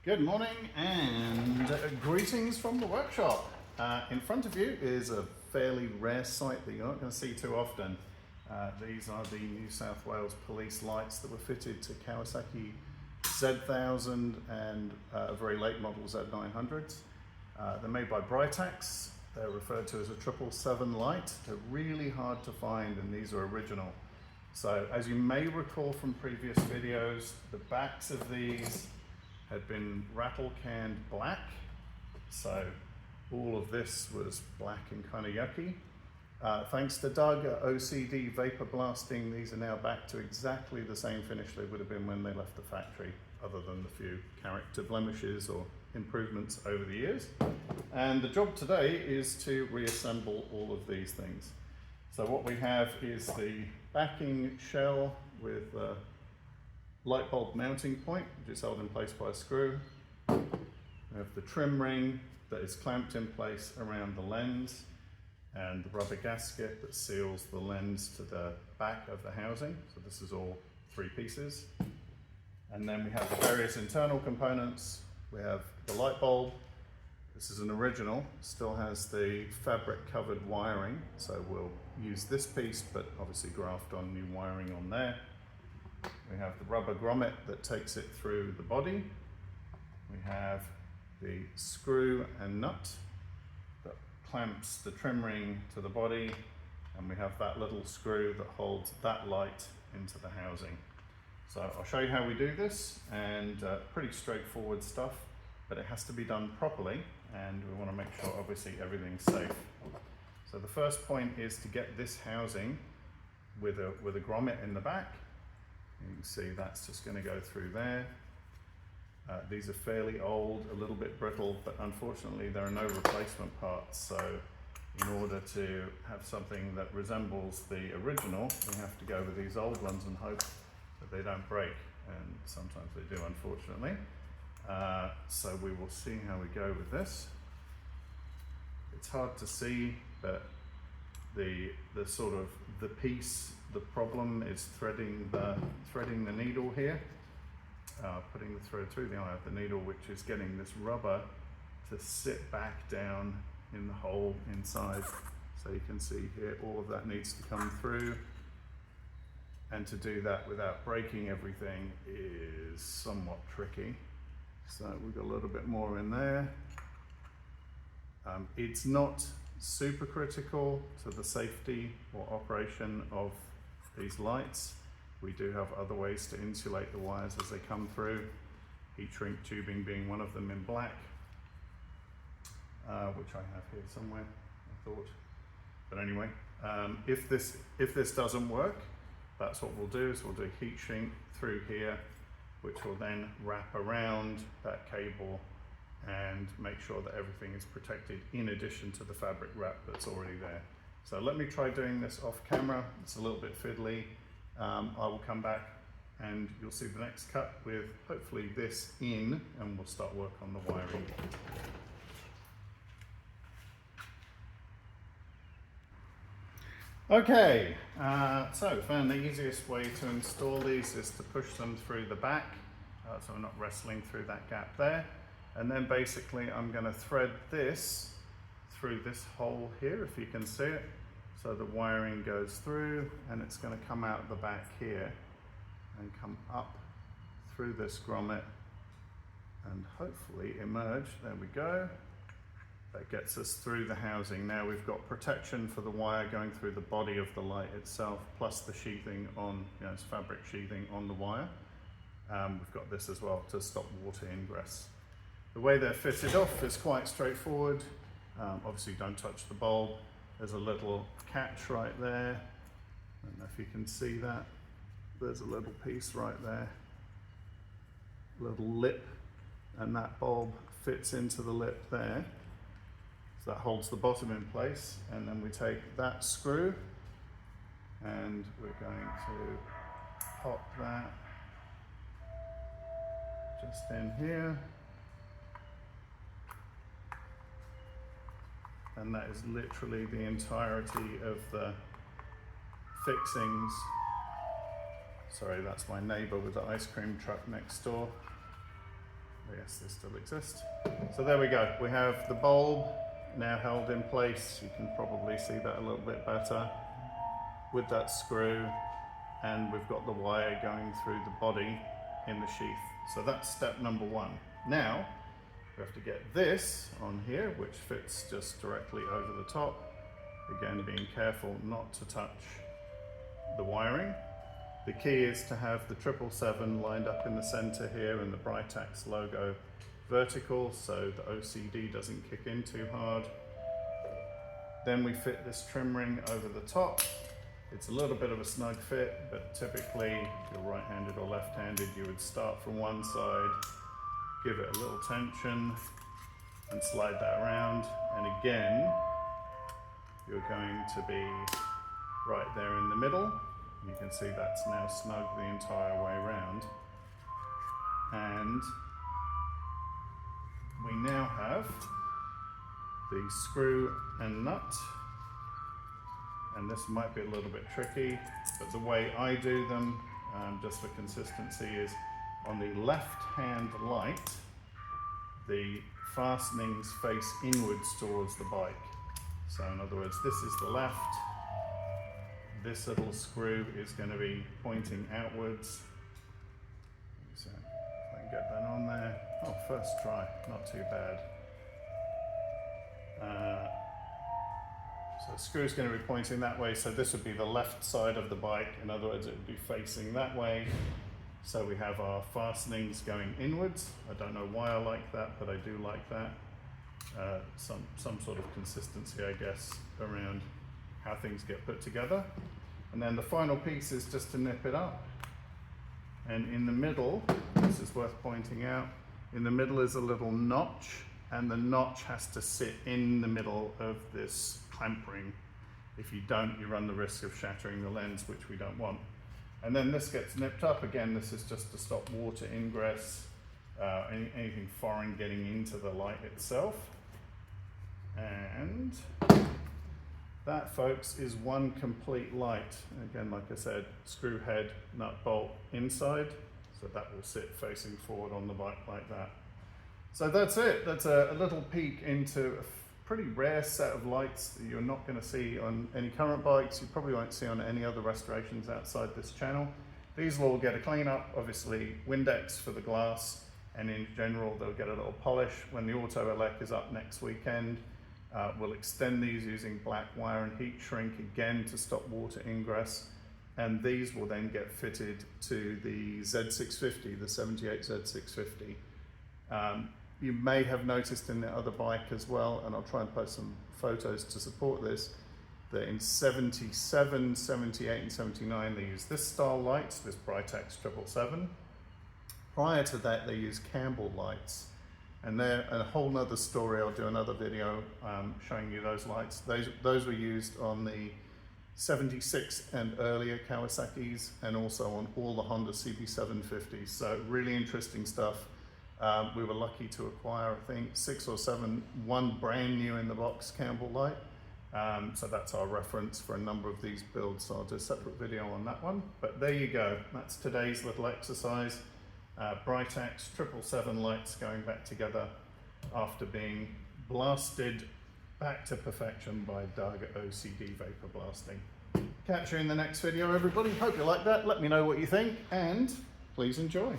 Good morning and greetings from the workshop. In front of you is a fairly rare sight that you're not going to see too often. These are the New South Wales police lights that were fitted to Kawasaki Z1000 and a very late model Z900s. They're made by Britax. They're referred to as a 777 light. They're really hard to find and these are original. So as you may recall from previous videos, the backs of these had been rattle canned black, so all of this was black and kind of yucky. Thanks to Doug at OCD Vapor Blasting, these are now back to exactly the same finish they would have been when they left the factory, other than the few character blemishes or improvements over the years. And the job today is to reassemble all of these things. So what we have is the backing shell with light bulb mounting point, which is held in place by a screw. We have the trim ring that is clamped in place around the lens and the rubber gasket that seals the lens to the back of the housing. So this is all three pieces. And then we have the various internal components. We have the light bulb. This is an original, still has the fabric covered wiring. So we'll use this piece, but obviously graft on new wiring on there. We have the rubber grommet that takes it through the body. We have the screw and nut that clamps the trim ring to the body, and we have that little screw that holds that light into the housing. So I'll show you how we do this, and pretty straightforward stuff, but it has to be done properly, and we want to make sure obviously everything's safe. So the first point is to get this housing with a grommet in the back. You can see that's just going to go through there. These are fairly old, a little bit brittle, but unfortunately there are no replacement parts. So in order to have something that resembles the original, we have to go with these old ones and hope that they don't break. And sometimes they do, unfortunately. So we will see how we go with this. It's hard to see, but the piece, the problem is threading the needle here, putting the thread through the eye of the needle, which is getting this rubber to sit back down in the hole inside. So you can see here, all of that needs to come through. And to do that without breaking everything is somewhat tricky. So we've got a little bit more in there. It's not super critical to the safety or operation of these lights. We do have other ways to insulate the wires as they come through, heat shrink tubing being one of them in black, which I have here somewhere, I thought. But anyway, if this doesn't work, that's what we'll do, is we'll do heat shrink through here, which will then wrap around that cable and make sure that everything is protected in addition to the fabric wrap that's already there. So let me try doing this off camera. It's a little bit fiddly. I will come back and you'll see the next cut with hopefully this in, and we'll start work on the wiring. Okay, so found the easiest way to install these is to push them through the back, so we're not wrestling through that gap there. And then basically I'm going to thread this through this hole here, if you can see it. So the wiring goes through and it's going to come out the back here and come up through this grommet and hopefully emerge. There we go. That gets us through the housing. Now we've got protection for the wire going through the body of the light itself, plus the sheathing on, it's fabric sheathing on the wire. We've got this as well to stop water ingress. The way they're fitted off is quite straightforward. Obviously don't touch the bulb. There's a little catch right there. I don't know if you can see that. There's a little piece right there. Little lip, and that bulb fits into the lip there. So that holds the bottom in place, and then we take that screw and we're going to pop that just in here. And that is literally the entirety of the fixings. Sorry, that's my neighbor with the ice cream truck next door. Yes, they still exist. So there we go. We have the bulb now held in place. You can probably see that a little bit better with that screw, and we've got the wire going through the body in the sheath. So that's step number one. Now we have to get this on here, which fits just directly over the top. Again, being careful not to touch the wiring. The key is to have the 777 lined up in the center here and the Britax logo vertical so the OCD doesn't kick in too hard. Then we fit this trim ring over the top. It's a little bit of a snug fit, but typically if you're right-handed or left-handed, you would start from one side, give it a little tension and slide that around. And again, you're going to be right there in the middle. You can see that's now snug the entire way around. And we now have the screw and nut. And this might be a little bit tricky, but the way I do them, just for consistency, is on the left-hand light, the fastenings face inwards towards the bike. So in other words, this is the left. This little screw is going to be pointing outwards. So if I can get that on there. Oh, first try, not too bad. So the screw is going to be pointing that way. So this would be the left side of the bike. In other words, it would be facing that way. So we have our fastenings going inwards. I don't know why I like that, but I do like that. Some sort of consistency, I guess, around how things get put together. And then the final piece is just to nip it up. And in the middle, this is worth pointing out, in the middle is a little notch, and the notch has to sit in the middle of this clamp ring. If you don't, you run the risk of shattering the lens, which we don't want. And then this gets nipped up. Again, this is just to stop water ingress, anything foreign getting into the light itself. And that, folks, is one complete light. Again, like I said, screw head, nut, bolt inside. So that will sit facing forward on the bike like that. So that's it. That's a little peek into a pretty rare set of lights that you're not going to see on any current bikes. You probably won't see on any other restorations outside this channel. These will all get a clean up, obviously Windex for the glass, and in general they'll get a little polish. When the auto elec is up next weekend, we'll extend these using black wire and heat shrink again to stop water ingress, and these will then get fitted to the Z650, the 78 Z650. You may have noticed in the other bike as well, and I'll try and post some photos to support this, that in 77, 78 and 79 they use this style lights, this Britax 777. Prior to that they used Campbell lights, and they're a whole nother story. I'll do another video showing you those lights. Those were used on the 76 and earlier Kawasaki's, and also on all the Honda CB750s. So really interesting stuff. We were lucky to acquire, I think, 6 or 7, one brand new in the box Campbell light. So that's our reference for a number of these builds. So I'll do a separate video on that one. But there you go. That's today's little exercise. Britax 777 lights going back together after being blasted back to perfection by Doug at OCD Vapor Blasting. Catch you in the next video, everybody. Hope you like that. Let me know what you think, and please enjoy.